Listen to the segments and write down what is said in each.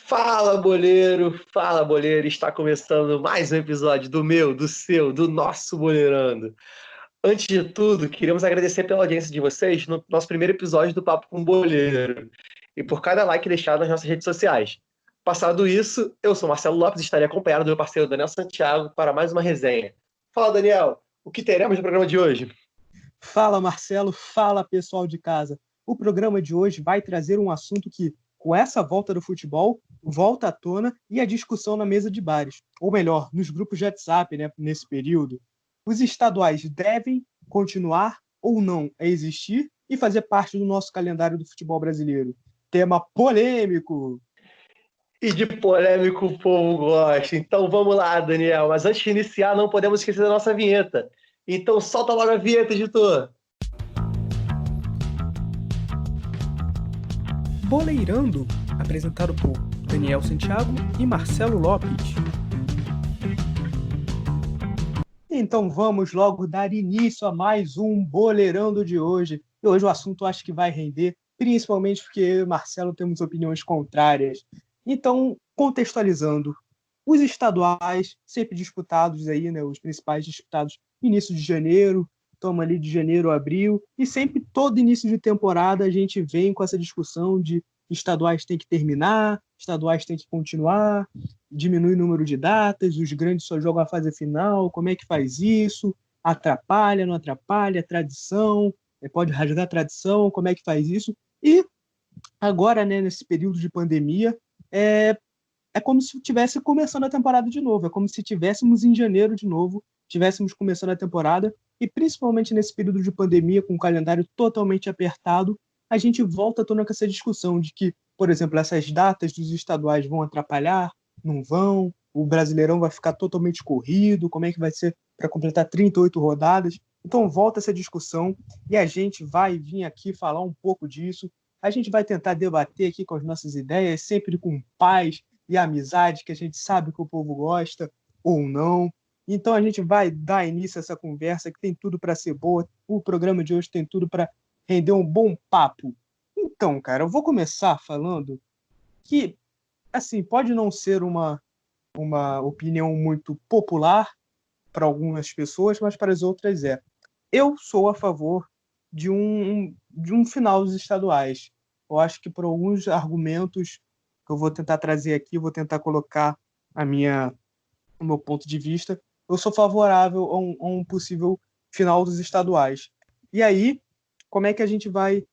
Fala boleiro, está começando mais um episódio do meu, do seu, do nosso Boleirando. Antes de tudo, queremos agradecer pela audiência de vocês no nosso primeiro episódio do Papo com o Boleiro e por cada like deixado nas nossas redes sociais. Passado isso, eu sou Marcelo Lopes e estarei acompanhado do meu parceiro Daniel Santiago para mais uma resenha. Fala, Daniel, o que teremos no programa de hoje? Fala, Marcelo, fala, pessoal de casa. O programa de hoje vai trazer um assunto que, com essa volta do futebol, volta à tona e a discussão na mesa de bares. Ou melhor, nos grupos de WhatsApp, né, nesse período. Os estaduais devem continuar ou não a existir e fazer parte do nosso calendário do futebol brasileiro. Tema polêmico! E de polêmico o povo gosta. Então vamos lá, Daniel. Mas antes de iniciar, não podemos esquecer da nossa vinheta. Então solta logo a vinheta, editor. Boleirando, apresentado por Daniel Santiago e Marcelo Lopes. Então vamos logo dar início a mais um Boleirando de hoje. E hoje o assunto acho que vai render, principalmente porque eu e o Marcelo temos opiniões contrárias. Então, contextualizando, os estaduais sempre disputados aí, né, os principais disputados início de janeiro, toma ali de janeiro a abril, e sempre todo início de temporada a gente vem com essa discussão de estaduais tem que terminar, estaduais tem que continuar, diminui o número de datas, os grandes só jogam a fase final, como é que faz isso? Atrapalha, não atrapalha, tradição, pode rasgar a tradição, como é que faz isso? E agora, né, nesse período de pandemia, é como se estivesse começando a temporada de novo, é como se estivéssemos em janeiro de novo, estivéssemos começando a temporada, e principalmente nesse período de pandemia, com o calendário totalmente apertado, a gente volta à tona com essa discussão de que, por exemplo, essas datas dos estaduais vão atrapalhar, não vão, o Brasileirão vai ficar totalmente corrido, como é que vai ser para completar 38 rodadas. Então volta essa discussão e a gente vai vir aqui falar um pouco disso. A gente vai tentar debater aqui com as nossas ideias, sempre com paz e amizade, que a gente sabe que o povo gosta ou não. Então a gente vai dar início a essa conversa que tem tudo para ser boa. O programa de hoje tem tudo para render um bom papo. Então, cara, eu vou começar falando que, assim, pode não ser uma opinião muito popular para algumas pessoas, mas para as outras é. Eu sou a favor de um final dos estaduais. Eu acho que por alguns argumentos que eu vou tentar trazer aqui, vou tentar colocar o meu ponto de vista, eu sou favorável a um possível final dos estaduais. E aí, como é que a gente vai,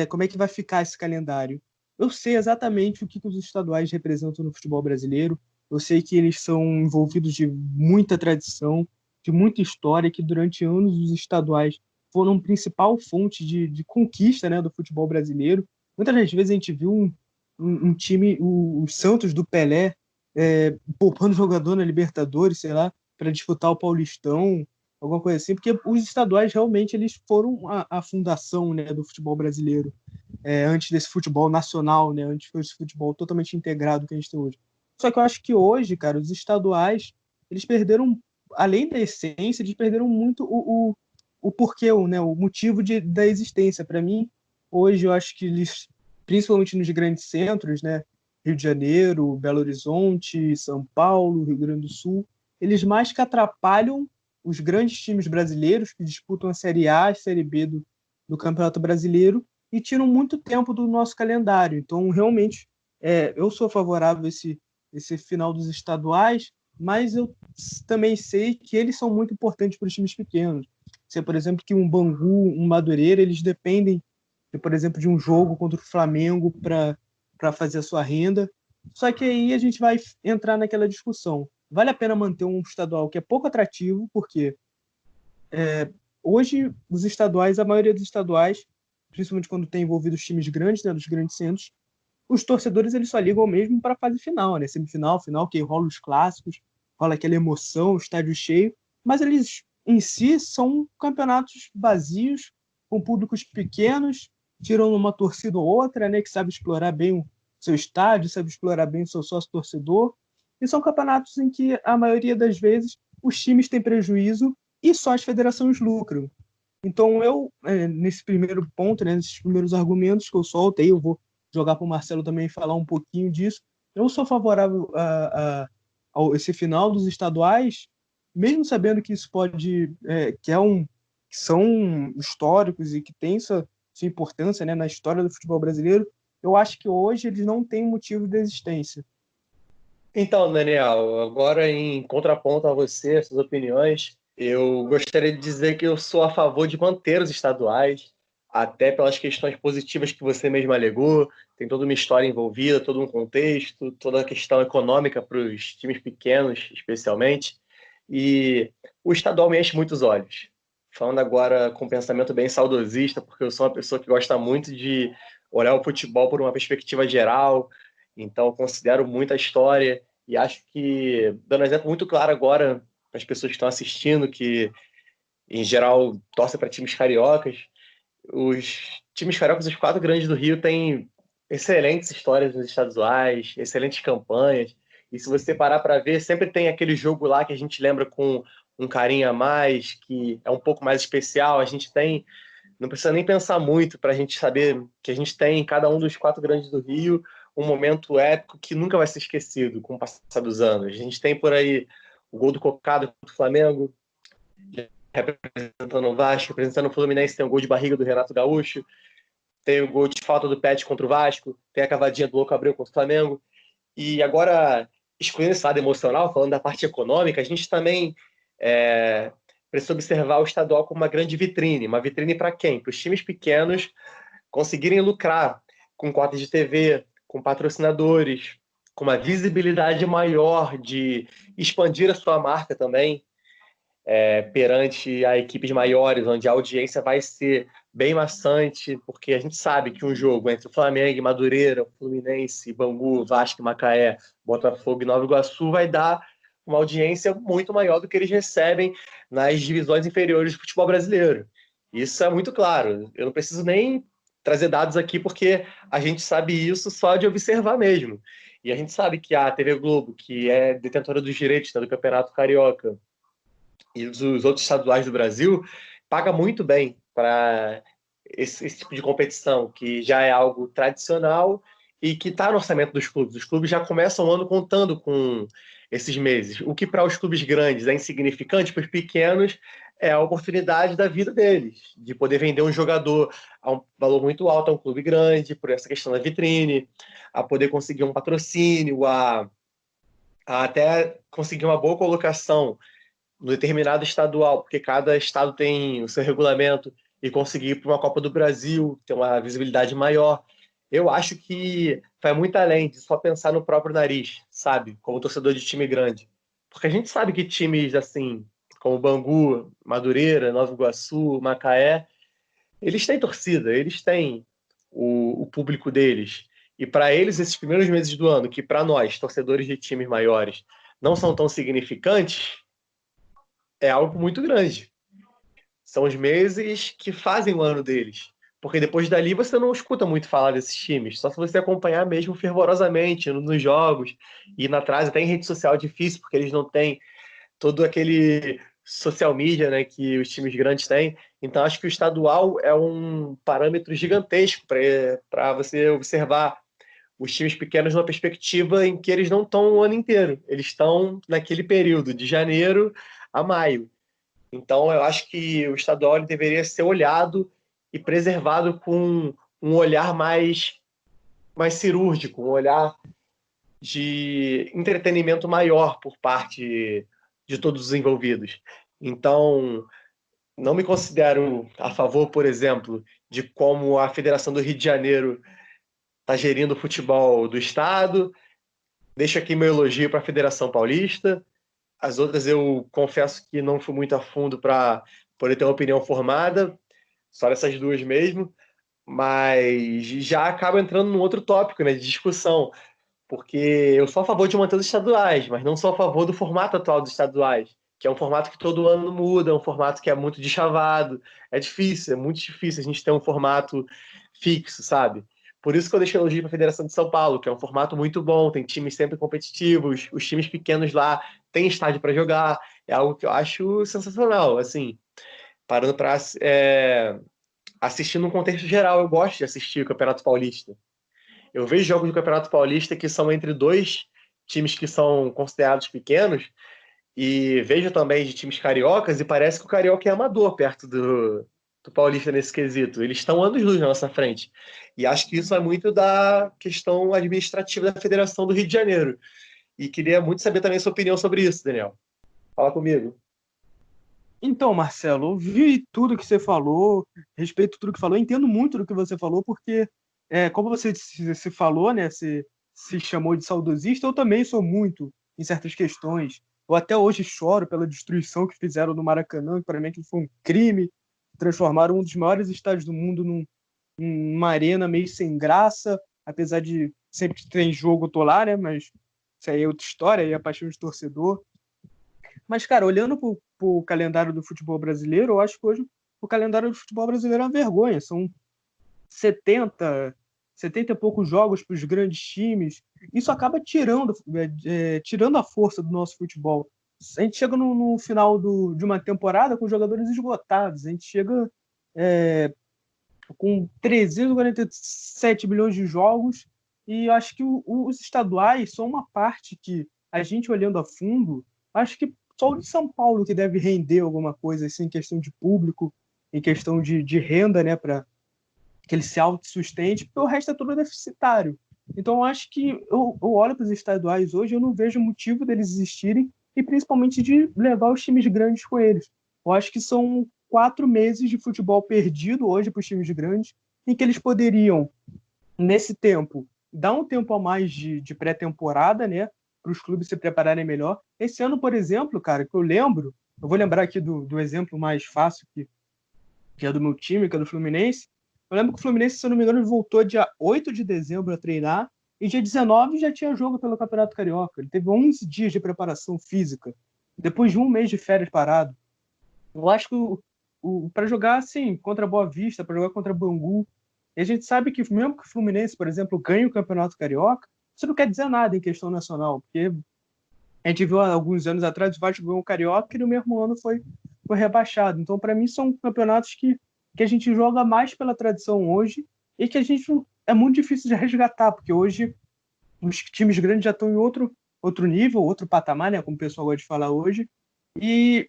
como é que vai ficar esse calendário? Eu sei exatamente o que os estaduais representam no futebol brasileiro, eu sei que eles são envolvidos de muita tradição, de muita história, que durante anos os estaduais foram a principal fonte de conquista, né, do futebol brasileiro. Muitas das vezes a gente viu um time, o Santos do Pelé, poupando jogador na Libertadores, sei lá, para disputar o Paulistão, alguma coisa assim, porque os estaduais realmente eles foram a fundação, né, do futebol brasileiro, antes desse futebol nacional, né, antes desse futebol totalmente integrado que a gente tem hoje. Só que eu acho que hoje, cara, os estaduais, eles perderam, além da essência, eles perderam muito o porquê, né, o motivo da existência. Para mim, hoje eu acho que eles, principalmente nos grandes centros, né, Rio de Janeiro, Belo Horizonte, São Paulo, Rio Grande do Sul, eles mais que atrapalham os grandes times brasileiros que disputam a Série A, a Série B do Campeonato Brasileiro e tiram muito tempo do nosso calendário. Então, realmente, eu sou favorável a esse final dos estaduais, mas eu também sei que eles são muito importantes para os times pequenos. Sei, por exemplo, que um Bangu, um Madureira, eles dependem, por exemplo, de um jogo contra o Flamengo para fazer a sua renda. Só que aí a gente vai entrar naquela discussão. Vale a pena manter um estadual que é pouco atrativo, porque hoje os estaduais, a maioria dos estaduais, principalmente quando tem envolvido os times grandes, né, dos grandes centros, os torcedores eles só ligam mesmo para a fase final, né? Semifinal, final, que rola os clássicos, rola aquela emoção, o estádio cheio, mas eles em si são campeonatos vazios, com públicos pequenos, tiram uma torcida ou outra, né, que sabe explorar bem o seu estádio, sabe explorar bem o seu sócio-torcedor, e são campeonatos em que a maioria das vezes os times têm prejuízo e só as federações lucram. Então eu, nesse primeiro ponto, né, nesses primeiros argumentos que eu solto, aí eu vou jogar para o Marcelo também falar um pouquinho disso. Eu sou favorável a esse final dos estaduais, mesmo sabendo que isso pode, que são históricos e que tem sua importância, né, na história do futebol brasileiro. Eu acho que hoje eles não têm motivo de existência. Então, Daniel, agora em contraponto a você, suas opiniões, eu gostaria de dizer que eu sou a favor de manter os estaduais, até pelas questões positivas que você mesmo alegou. Tem toda uma história envolvida, todo um contexto, toda a questão econômica para os times pequenos, especialmente. E o estadual me enche muitos olhos. Falando agora com um pensamento bem saudosista, porque eu sou uma pessoa que gosta muito de olhar o futebol por uma perspectiva geral, então eu considero muito a história e acho que, dando um exemplo muito claro agora para as pessoas que estão assistindo, que em geral torcem para times cariocas, os times cariocas, os quatro grandes do Rio, têm excelentes histórias nos estaduais, excelentes campanhas. E se você parar para ver, sempre tem aquele jogo lá que a gente lembra com um carinho a mais, que é um pouco mais especial. A gente tem, não precisa nem pensar muito para a gente saber que a gente tem em cada um dos quatro grandes do Rio um momento épico que nunca vai ser esquecido com o passar dos anos. A gente tem por aí o gol do Cocado contra o Flamengo, representando o Vasco, representando o Fluminense, tem o gol de barriga do Renato Gaúcho, tem o gol de falta do Pet contra o Vasco, tem a cavadinha do Louco Abreu contra o Flamengo. E agora, excluindo esse lado emocional, falando da parte econômica, a gente também precisa observar o estadual como uma grande vitrine. Uma vitrine para quem? Para os times pequenos conseguirem lucrar com cotas de TV, com patrocinadores, com uma visibilidade maior de expandir a sua marca também perante a equipes maiores, onde a audiência vai ser bem maçante, porque a gente sabe que um jogo entre o Flamengo e Madureira, Fluminense, Bangu, Vasco, Macaé, Botafogo e Nova Iguaçu vai dar uma audiência muito maior do que eles recebem nas divisões inferiores do futebol brasileiro. Isso é muito claro. Eu não preciso nem trazer dados aqui, porque a gente sabe isso só de observar mesmo. E a gente sabe que a TV Globo, que é detentora dos direitos, né, do Campeonato Carioca, e dos outros estaduais do Brasil, paga muito bem para esse tipo de competição, que já é algo tradicional e que está no orçamento dos clubes. Os clubes já começam o ano contando com esses meses. O que para os clubes grandes é insignificante, para os pequenos é a oportunidade da vida deles, de poder vender um jogador a um valor muito alto a um clube grande, por essa questão da vitrine, a poder conseguir um patrocínio, a até conseguir uma boa colocação no determinado estadual, porque cada estado tem o seu regulamento, e conseguir ir para uma Copa do Brasil, ter uma visibilidade maior. Eu acho que vai muito além de só pensar no próprio nariz, sabe? Como torcedor de time grande. Porque a gente sabe que times assim, como Bangu, Madureira, Nova Iguaçu, Macaé, eles têm torcida, eles têm o público deles. E para eles, esses primeiros meses do ano, que para nós, torcedores de times maiores, não são tão significantes, é algo muito grande. São os meses que fazem o ano deles. Porque depois dali você não escuta muito falar desses times. Só se você acompanhar mesmo fervorosamente nos jogos, e ir atrás, até em rede social é difícil, porque eles não têm todo aquele social media, né, que os times grandes têm. Então acho que o estadual é um parâmetro gigantesco para você observar os times pequenos numa perspectiva em que eles não estão o ano inteiro. Eles estão naquele período, de janeiro a maio. Então, eu acho que o estadual ele deveria ser olhado e preservado com um olhar mais cirúrgico, um olhar de entretenimento maior por parte de todos os envolvidos. Então, não me considero a favor, por exemplo, de como a Federação do Rio de Janeiro está gerindo o futebol do estado. Deixo aqui meu elogio para a Federação Paulista. As outras eu confesso que não fui muito a fundo para poder ter uma opinião formada, só nessas duas mesmo, mas já acaba entrando num outro tópico, né, de discussão, porque eu sou a favor de manter os estaduais, mas não sou a favor do formato atual dos estaduais, que é um formato que todo ano muda, é um formato que é muito deschavado, é difícil, é muito difícil a gente ter um formato fixo, sabe? Por isso que eu deixo elogio para a Federação de São Paulo, que é um formato muito bom, tem times sempre competitivos, os times pequenos lá têm estádio para jogar, é algo que eu acho sensacional, assim, parando para assistir num contexto geral, eu gosto de assistir o Campeonato Paulista. Eu vejo jogos do Campeonato Paulista que são entre dois times que são considerados pequenos, e vejo também de times cariocas, e parece que o carioca é amador perto do Paulista nesse quesito. Eles estão anos-luz na nossa frente. E acho que isso é muito da questão administrativa da Federação do Rio de Janeiro. E queria muito saber também a sua opinião sobre isso, Daniel. Fala comigo. Então, Marcelo, ouvi tudo que você falou, respeito tudo que falou, entendo muito do que você falou, porque, como você se falou, né, se chamou de saudosista, eu também sou muito em certas questões. Eu até hoje choro pela destruição que fizeram no Maracanã, que para mim aquilo foi um crime, transformaram um dos maiores estádios do mundo numa arena meio sem graça, apesar de sempre que tem jogo eu tô lá, né, mas isso aí é outra história, aí é a paixão de torcedor. Mas, cara, olhando pro calendário do futebol brasileiro, eu acho que hoje o calendário do futebol brasileiro é uma vergonha. São 70 e poucos jogos para os grandes times. Isso acaba tirando a força do nosso futebol. A gente chega no final de uma temporada com jogadores esgotados. A gente chega com 347 milhões de jogos, e eu acho que os estaduais são uma parte que, a gente olhando a fundo, acho que só o de São Paulo que deve render alguma coisa assim, em questão de público, em questão de renda, né, para que ele se autossustente, porque o resto é tudo deficitário. Então eu acho que eu olho para os estaduais hoje, eu não vejo motivo deles existirem, e principalmente de levar os times grandes com eles. Eu acho que são 4 meses de futebol perdido hoje para os times grandes, em que eles poderiam, nesse tempo, dar um tempo a mais de pré-temporada, né, para os clubes se prepararem melhor. Esse ano, por exemplo, cara, que eu lembro, eu vou lembrar aqui do exemplo mais fácil, que é do meu time, que é do Fluminense. Eu lembro que o Fluminense, se eu não me engano, voltou dia 8 de dezembro a treinar, e dia 19 já tinha jogo pelo Campeonato Carioca. Ele teve 11 dias de preparação física, depois de um mês de férias parado. Eu acho que para jogar assim, contra a Boa Vista, para jogar contra Bangu, e a gente sabe que mesmo que o Fluminense, por exemplo, ganhe o Campeonato Carioca, isso não quer dizer nada em questão nacional, porque a gente viu há alguns anos atrás o Vasco ganhou o Carioca e no mesmo ano foi rebaixado. Então, para mim, são campeonatos que a gente joga mais pela tradição hoje, e que a gente é muito difícil de resgatar, porque hoje os times grandes já estão em outro nível, outro patamar, né, como o pessoal gosta de falar hoje, e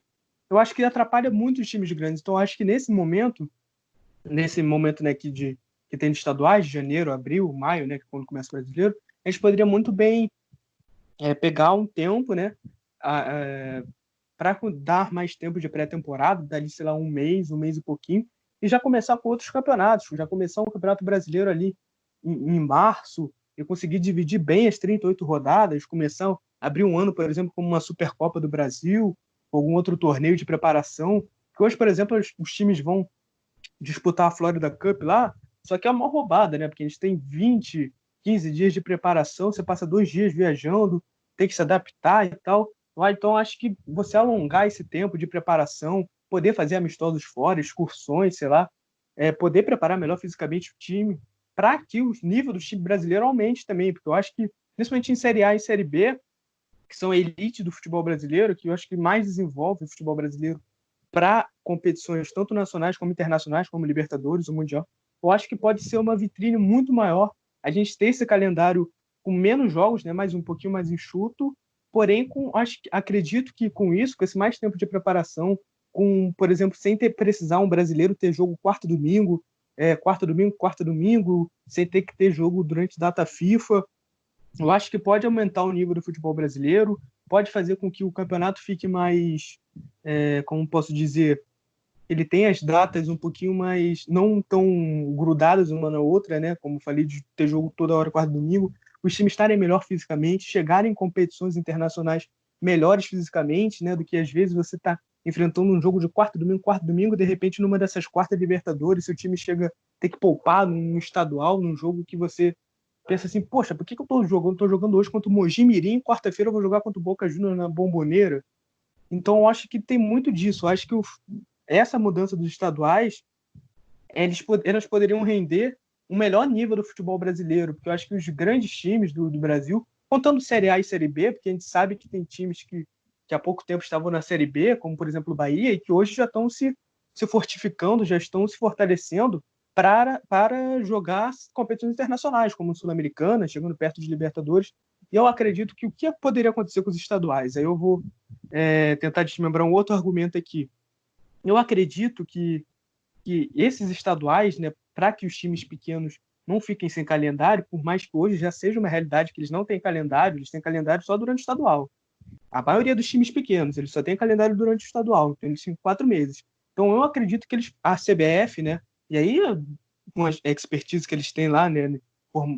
eu acho que atrapalha muito os times grandes. Então, eu acho que nesse momento, né, que tem de estaduais, de janeiro, abril, maio, né, que é quando começa o brasileiro, a gente poderia muito bem pegar um tempo, né, para dar mais tempo de pré-temporada, dali, sei lá, um mês e pouquinho, e já começar com outros campeonatos, já começar um campeonato brasileiro ali em março, e conseguir dividir bem as 38 rodadas, começar a abrir um ano, por exemplo, como uma Supercopa do Brasil, algum outro torneio de preparação, que hoje, por exemplo, os times vão disputar a Florida Cup lá, só que é uma roubada, né, porque a gente tem 15 dias de preparação, você passa 2 dias viajando, tem que se adaptar e tal. Então, acho que você alongar esse tempo de preparação, poder fazer amistosos fora, excursões, sei lá, poder preparar melhor fisicamente o time, para que o nível do time brasileiro aumente também, porque eu acho que, principalmente em Série A e Série B, que são a elite do futebol brasileiro, que eu acho que mais desenvolve o futebol brasileiro para competições tanto nacionais como internacionais, como Libertadores, o Mundial, eu acho que pode ser uma vitrine muito maior a gente ter esse calendário com menos jogos, né, mais um pouquinho mais enxuto, porém, acredito que com isso, com esse mais tempo de preparação, por exemplo, sem precisar um brasileiro ter jogo quarto domingo, sem ter que ter jogo durante data FIFA, eu acho que pode aumentar o nível do futebol brasileiro, pode fazer com que o campeonato fique mais, como posso dizer, ele tem as datas um pouquinho mais, não tão grudadas uma na outra, né? Como falei, de ter jogo toda hora, quarto domingo, os times estarem melhor fisicamente, chegarem em competições internacionais melhores fisicamente, né? Do que às vezes você está enfrentando um jogo de quarto domingo, de repente numa dessas quartas Libertadores, seu time chega a ter que poupar num estadual, num jogo que você pensa assim, poxa, por que eu estou jogando? Estou jogando hoje contra o Mogi Mirim, quarta-feira eu vou jogar contra o Boca Juniors na Bombonera. Então eu acho que tem muito disso. Eu acho que essa mudança dos estaduais, elas poderiam render um melhor nível do futebol brasileiro, porque eu acho que os grandes times do Brasil, contando Série A e Série B, porque a gente sabe que tem times que há pouco tempo estavam na Série B, como por exemplo o Bahia, e que hoje já estão se fortificando, já estão se fortalecendo para jogar competições internacionais, como Sul-Americana, chegando perto de Libertadores. E eu acredito que o que poderia acontecer com os estaduais? Aí eu vou tentar desmembrar um outro argumento aqui. Eu acredito que esses estaduais, né, para que os times pequenos não fiquem sem calendário, por mais que hoje já seja uma realidade que eles não têm calendário, eles têm calendário só durante o estadual. A maioria dos times pequenos, eles só têm calendário durante o estadual, então eles têm 4 meses. Então eu acredito que a CBF, né, e aí com a expertise que eles têm lá, né,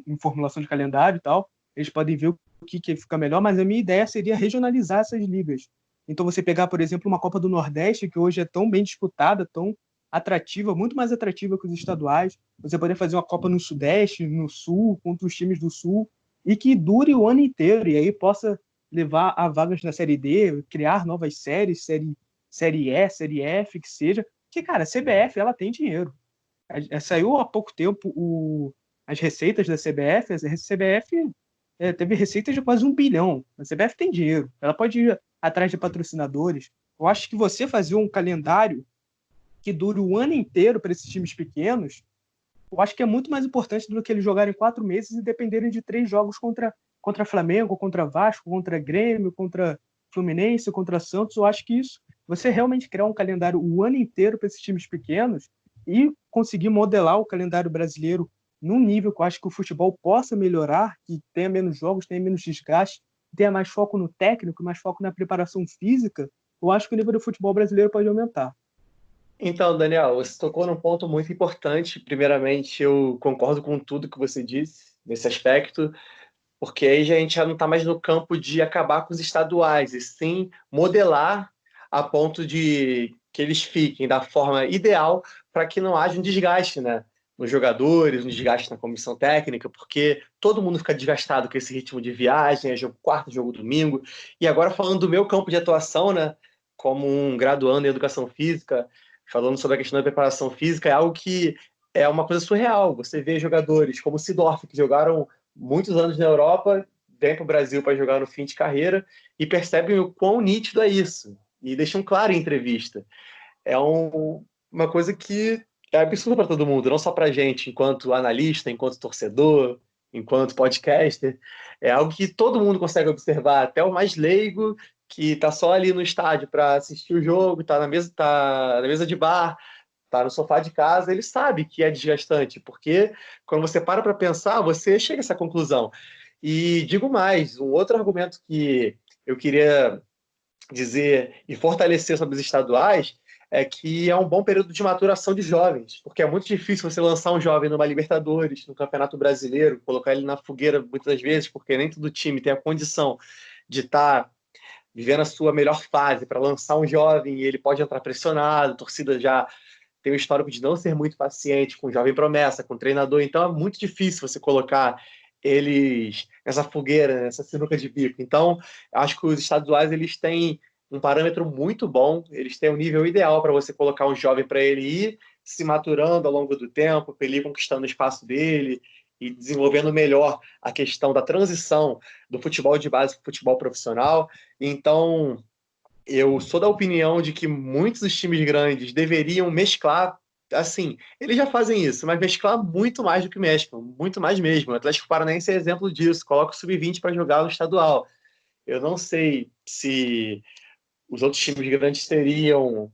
em formulação de calendário e tal, eles podem ver o que fica melhor, mas a minha ideia seria regionalizar essas ligas. Então você pegar, por exemplo, uma Copa do Nordeste, que hoje é tão bem disputada, tão atrativa, muito mais atrativa que os estaduais, você poder fazer uma Copa no Sudeste, no Sul, contra os times do Sul, e que dure o ano inteiro, e aí possa levar a vagas na Série D, criar novas séries, série E, Série F, que seja. Porque, cara, a CBF, ela tem dinheiro. Saiu há pouco tempo as receitas da CBF, a CBF teve receitas de quase 1 bilhão. A CBF tem dinheiro, ela pode ir atrás de patrocinadores. Eu acho que você fazer um calendário que dure o ano inteiro para esses times pequenos, eu acho que é muito mais importante do que eles jogarem 4 meses e dependerem de 3 jogos contra Flamengo, contra Vasco, contra Grêmio, contra Fluminense, contra Santos. Eu acho que isso, você realmente criar um calendário o ano inteiro para esses times pequenos e conseguir modelar o calendário brasileiro num nível que eu acho que o futebol possa melhorar, que tenha menos jogos, tenha menos desgaste, tenha mais foco no técnico, mais foco na preparação física, eu acho que o nível do futebol brasileiro pode aumentar. Então, Daniel, você tocou num ponto muito importante. Primeiramente, eu concordo com tudo que você disse nesse aspecto, porque aí a gente já não está mais no campo de acabar com os estaduais, e sim modelar a ponto de que eles fiquem da forma ideal para que não haja um desgaste, né, nos jogadores, um desgaste na comissão técnica, porque todo mundo fica desgastado com esse ritmo de viagem, é jogo quarto, jogo domingo. E agora falando do meu campo de atuação, né, como um graduando em educação física, falando sobre a questão da preparação física, é algo que é uma coisa surreal. Você vê jogadores como o Seedorf, que jogaram muitos anos na Europa, vem para o Brasil para jogar no fim de carreira e percebem o quão nítido é isso. E deixam claro em entrevista. É uma coisa que é absurda para todo mundo, não só para a gente, enquanto analista, enquanto torcedor, enquanto podcaster. É algo que todo mundo consegue observar, até o mais leigo, que está só ali no estádio para assistir o jogo, está tá na mesa de bar, tá no sofá de casa, ele sabe que é desgastante, porque quando você para pensar, você chega a essa conclusão. E digo mais, um outro argumento que eu queria dizer e fortalecer sobre os estaduais é que é um bom período de maturação de jovens, porque é muito difícil você lançar um jovem numa Libertadores, no Campeonato Brasileiro, colocar ele na fogueira muitas vezes, porque nem todo time tem a condição de estar vivendo a sua melhor fase para lançar um jovem e ele pode entrar pressionado, a torcida já tem um histórico de não ser muito paciente com jovem promessa, com treinador, então é muito difícil você colocar eles nessa fogueira, nessa sinuca de bico. Então, acho que os estaduais eles têm um parâmetro muito bom, eles têm um nível ideal para você colocar um jovem para ele ir se maturando ao longo do tempo, para ele ir conquistando o espaço dele e desenvolvendo melhor a questão da transição do futebol de base para o futebol profissional. Então, eu sou da opinião de que muitos dos times grandes deveriam mesclar, assim, eles já fazem isso, mas mesclar muito mais do que mesclam, muito mais mesmo. O Atlético Paranaense é exemplo disso, coloca o sub-20 para jogar no estadual. Eu não sei se os outros times grandes teriam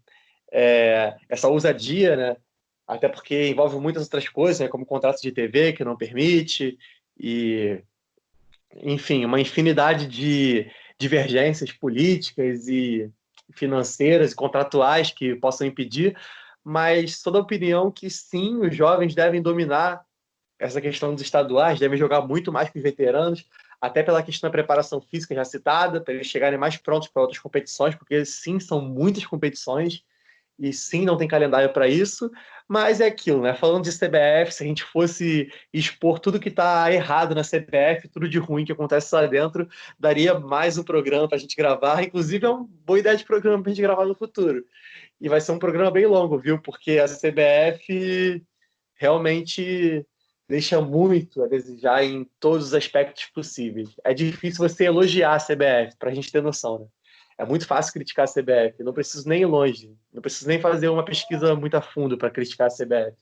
essa ousadia, né? Até porque envolve muitas outras coisas, né? Como contrato de TV que não permite, e enfim, uma infinidade de divergências políticas e financeiras e contratuais que possam impedir, mas sou da opinião que sim, os jovens devem dominar essa questão dos estaduais, devem jogar muito mais que os veteranos, até pela questão da preparação física já citada, para eles chegarem mais prontos para outras competições, porque sim, são muitas competições, e sim, não tem calendário para isso, mas é aquilo, né? Falando de CBF, se a gente fosse expor tudo que está errado na CBF, tudo de ruim que acontece lá dentro, daria mais um programa para a gente gravar. Inclusive, é uma boa ideia de programa para a gente gravar no futuro. E vai ser um programa bem longo, viu? Porque a CBF realmente deixa muito a desejar em todos os aspectos possíveis. É difícil você elogiar a CBF, para a gente ter noção, né? É muito fácil criticar a CBF, não preciso nem ir longe, não preciso nem fazer uma pesquisa muito a fundo para criticar a CBF.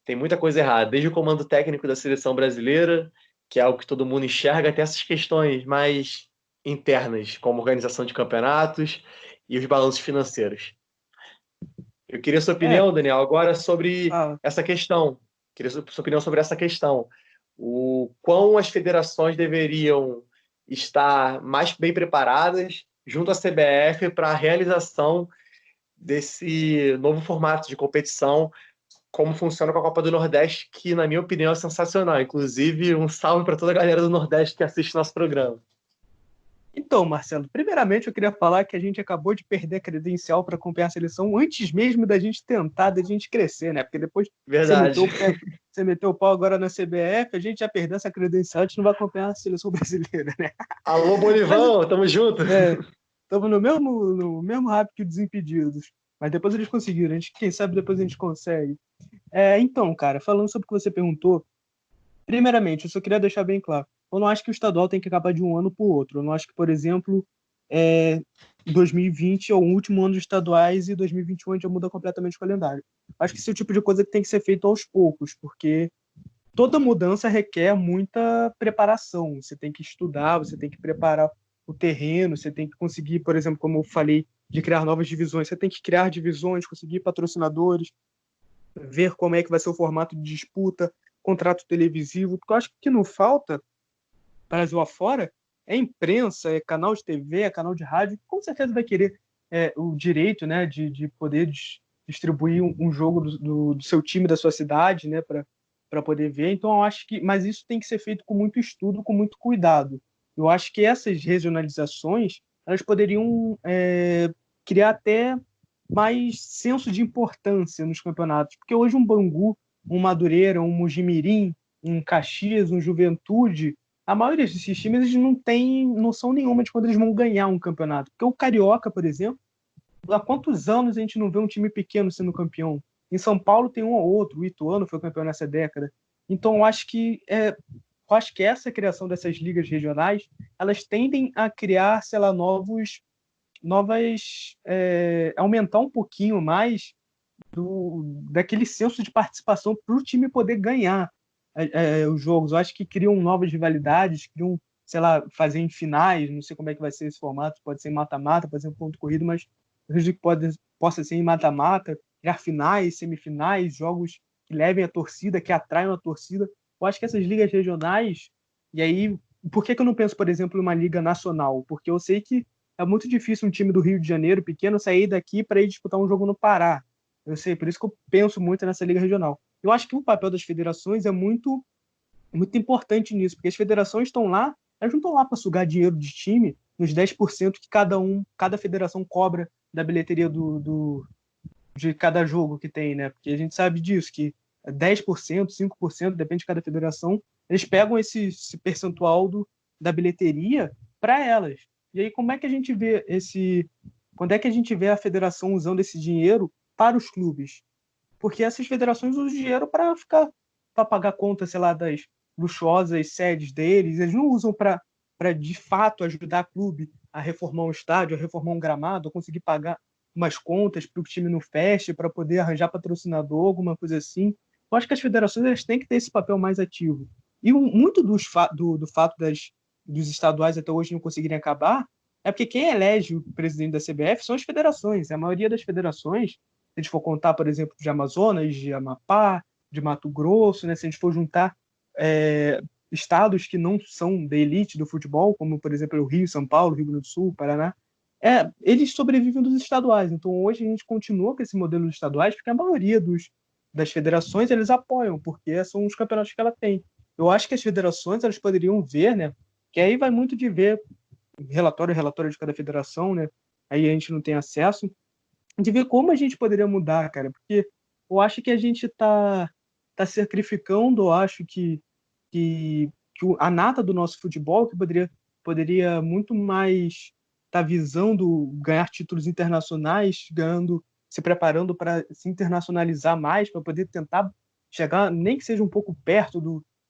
tem muita coisa errada, desde o comando técnico da seleção brasileira, que é algo que todo mundo enxerga, até essas questões mais internas, como organização de campeonatos e os balanços financeiros. Eu queria sua É, opinião, Daniel, agora sobre fala. essa questão. Queria sua opinião sobre essa questão. O quão as federações deveriam estar mais bem preparadas junto à CBF para a realização desse novo formato de competição, como funciona com a Copa do Nordeste, que, na minha opinião, é sensacional. Inclusive, um salve para toda a galera do Nordeste que assiste nosso programa. Então, Marcelo, primeiramente eu queria falar que a gente acabou de perder a credencial para acompanhar a seleção antes mesmo da gente tentar, da gente crescer, né? Porque depois Verdade. você meteu o pau agora na CBF, a gente já perdeu essa credencial, a gente não vai acompanhar a seleção brasileira, né? Alô, Bolivão, tamo junto. Estamos no mesmo hype que o Desimpedidos. Mas depois eles conseguiram, quem sabe depois a gente consegue. Então, cara, falando sobre o que você perguntou, primeiramente, eu só queria deixar bem claro. Eu não acho que o estadual tem que acabar de um ano para o outro. Eu não acho que, por exemplo, 2020 é o último ano dos estaduais e 2021 a gente já muda completamente o calendário. Acho que esse é o tipo de coisa que tem que ser feito aos poucos, porque toda mudança requer muita preparação. Você tem que estudar, você tem que preparar o terreno, você tem que conseguir, por exemplo, como eu falei, de criar novas divisões. Você tem que criar divisões, conseguir patrocinadores, ver como é que vai ser o formato de disputa, contrato televisivo. Porque eu acho que o que não falta, Brasil afora, é imprensa, é canal de TV, é canal de rádio, que com certeza vai querer o direito, né, de poder distribuir um jogo do seu time, da sua cidade, né, para poder ver. Então, eu acho que... Mas isso tem que ser feito com muito estudo, com muito cuidado. Eu acho que essas regionalizações, elas poderiam criar até mais senso de importância nos campeonatos. Porque hoje um Bangu, um Madureira, um Mojimirim, um Caxias, um Juventude, a maioria desses times eles não tem noção nenhuma de quando eles vão ganhar um campeonato. Porque o Carioca, por exemplo, há quantos anos a gente não vê um time pequeno sendo campeão? Em São Paulo tem um ou outro, o Ituano foi campeão nessa década. Então eu acho que essa criação dessas ligas regionais, elas tendem a criar, sei lá, aumentar um pouquinho mais daquele senso de participação para o time poder ganhar os jogos. Eu acho que criam novas rivalidades, criam, sei lá, fazer em finais, não sei como é que vai ser esse formato, pode ser em mata-mata, pode ser em ponto corrido, mas eu acredito que possa ser em mata-mata, criar finais, semifinais, jogos que levem a torcida, que atraiam a torcida. Eu acho que essas ligas regionais, e aí, por que eu não penso, por exemplo, em uma liga nacional? Porque eu sei que é muito difícil um time do Rio de Janeiro, pequeno, sair daqui para ir disputar um jogo no Pará. Eu sei, por isso que eu penso muito nessa liga regional. Eu acho que o papel das federações é muito, muito importante nisso, porque as federações estão lá, elas não estão lá para sugar dinheiro de time nos 10% que cada federação cobra da bilheteria de cada jogo que tem, né? Porque a gente sabe disso, que 10%, 5%, depende de cada federação, eles pegam esse percentual da bilheteria para elas. E aí, como é que a gente vê quando é que a gente vê a federação usando esse dinheiro para os clubes? Porque essas federações usam dinheiro para pagar conta, sei lá, das luxuosas sedes deles. Eles não usam para de fato ajudar o clube a reformar um estádio, a reformar um gramado, a conseguir pagar umas contas para o time não feche, para poder arranjar patrocinador, alguma coisa assim. Eu acho que as federações elas têm que ter esse papel mais ativo. E muito do fato dos estaduais até hoje não conseguirem acabar é porque quem elege o presidente da CBF são as federações. A maioria das federações, se a gente for contar, por exemplo, de Amazonas, de Amapá, de Mato Grosso, né, se a gente for juntar estados que não são da elite do futebol, como, por exemplo, o Rio, São Paulo, Rio Grande do Sul, Paraná, eles sobrevivem dos estaduais. Então, hoje a gente continua com esse modelo dos estaduais porque a maioria das federações eles apoiam, porque são os campeonatos que ela tem. Eu acho que as federações elas poderiam ver, né, que aí vai muito de ver relatório de cada federação, né, aí a gente não tem acesso, de ver como a gente poderia mudar, cara, porque eu acho que a gente tá sacrificando, eu acho que a nata do nosso futebol, que poderia muito mais estar visando ganhar títulos internacionais, se preparando para se internacionalizar mais, para poder tentar chegar, nem que seja um pouco perto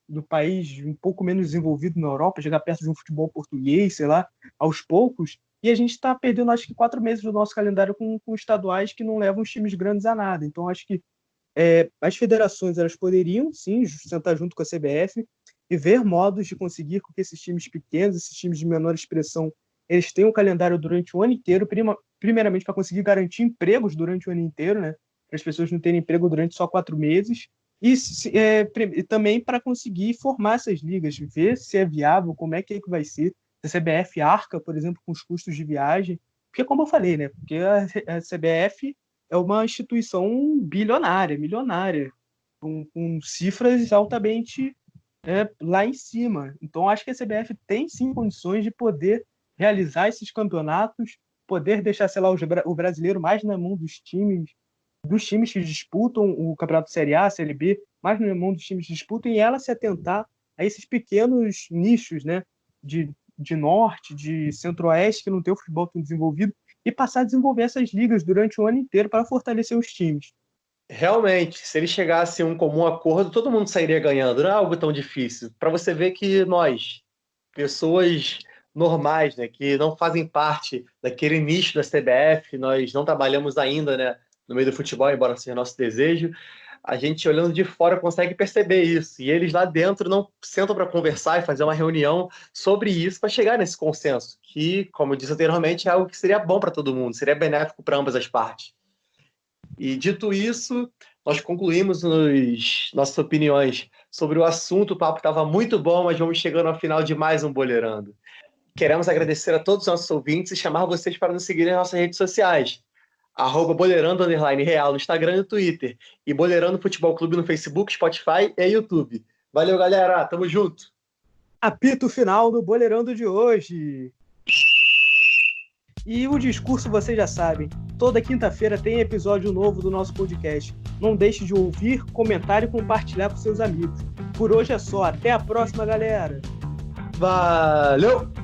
do país um pouco menos desenvolvido na Europa, chegar perto de um futebol português, sei lá, aos poucos. E a gente está perdendo, acho que 4 meses do nosso calendário com estaduais que não levam os times grandes a nada. Então, acho que As federações elas poderiam, sim, sentar junto com a CBF e ver modos de conseguir com que esses times pequenos, esses times de menor expressão, eles tenham um calendário durante o ano inteiro, primeiramente para conseguir garantir empregos durante o ano inteiro, né? Para as pessoas não terem emprego durante só 4 meses, e também para conseguir formar essas ligas, ver se é viável, como é que vai ser, se a CBF arca, por exemplo, com os custos de viagem, porque como eu falei, né? Porque a CBF é uma instituição bilionária, milionária, com cifras altamente lá em cima. Então, acho que a CBF tem, sim, condições de poder realizar esses campeonatos, poder deixar, sei lá, o brasileiro mais na mão dos times que disputam o Campeonato Série A, Série B, mais na mão dos times que disputam, e ela se atentar a esses pequenos nichos, né, de norte, de centro-oeste, que não tem o futebol tão desenvolvido, e passar a desenvolver essas ligas durante o ano inteiro para fortalecer os times. Realmente, se ele chegasse a um comum acordo, todo mundo sairia ganhando. Não é algo tão difícil. Para você ver que nós, pessoas normais, né, que não fazem parte daquele nicho da CBF, nós não trabalhamos ainda, né, no meio do futebol, embora seja nosso desejo, a gente olhando de fora consegue perceber isso. E eles lá dentro não sentam para conversar e fazer uma reunião sobre isso para chegar nesse consenso, que, como eu disse anteriormente, é algo que seria bom para todo mundo, seria benéfico para ambas as partes. E dito isso, nós concluímos nossas opiniões sobre o assunto. O papo estava muito bom, mas vamos chegando ao final de mais um Boleirando. Queremos agradecer a todos os nossos ouvintes e chamar vocês para nos seguirem nas nossas redes sociais. @Boleirando_Real no Instagram e no Twitter. E Boleirando Futebol Clube no Facebook, Spotify e YouTube. Valeu, galera. Tamo junto. Apito final do Boleirando de hoje. E o discurso vocês já sabem. Toda quinta-feira tem episódio novo do nosso podcast. Não deixe de ouvir, comentar e compartilhar com seus amigos. Por hoje é só. Até a próxima, galera. Valeu!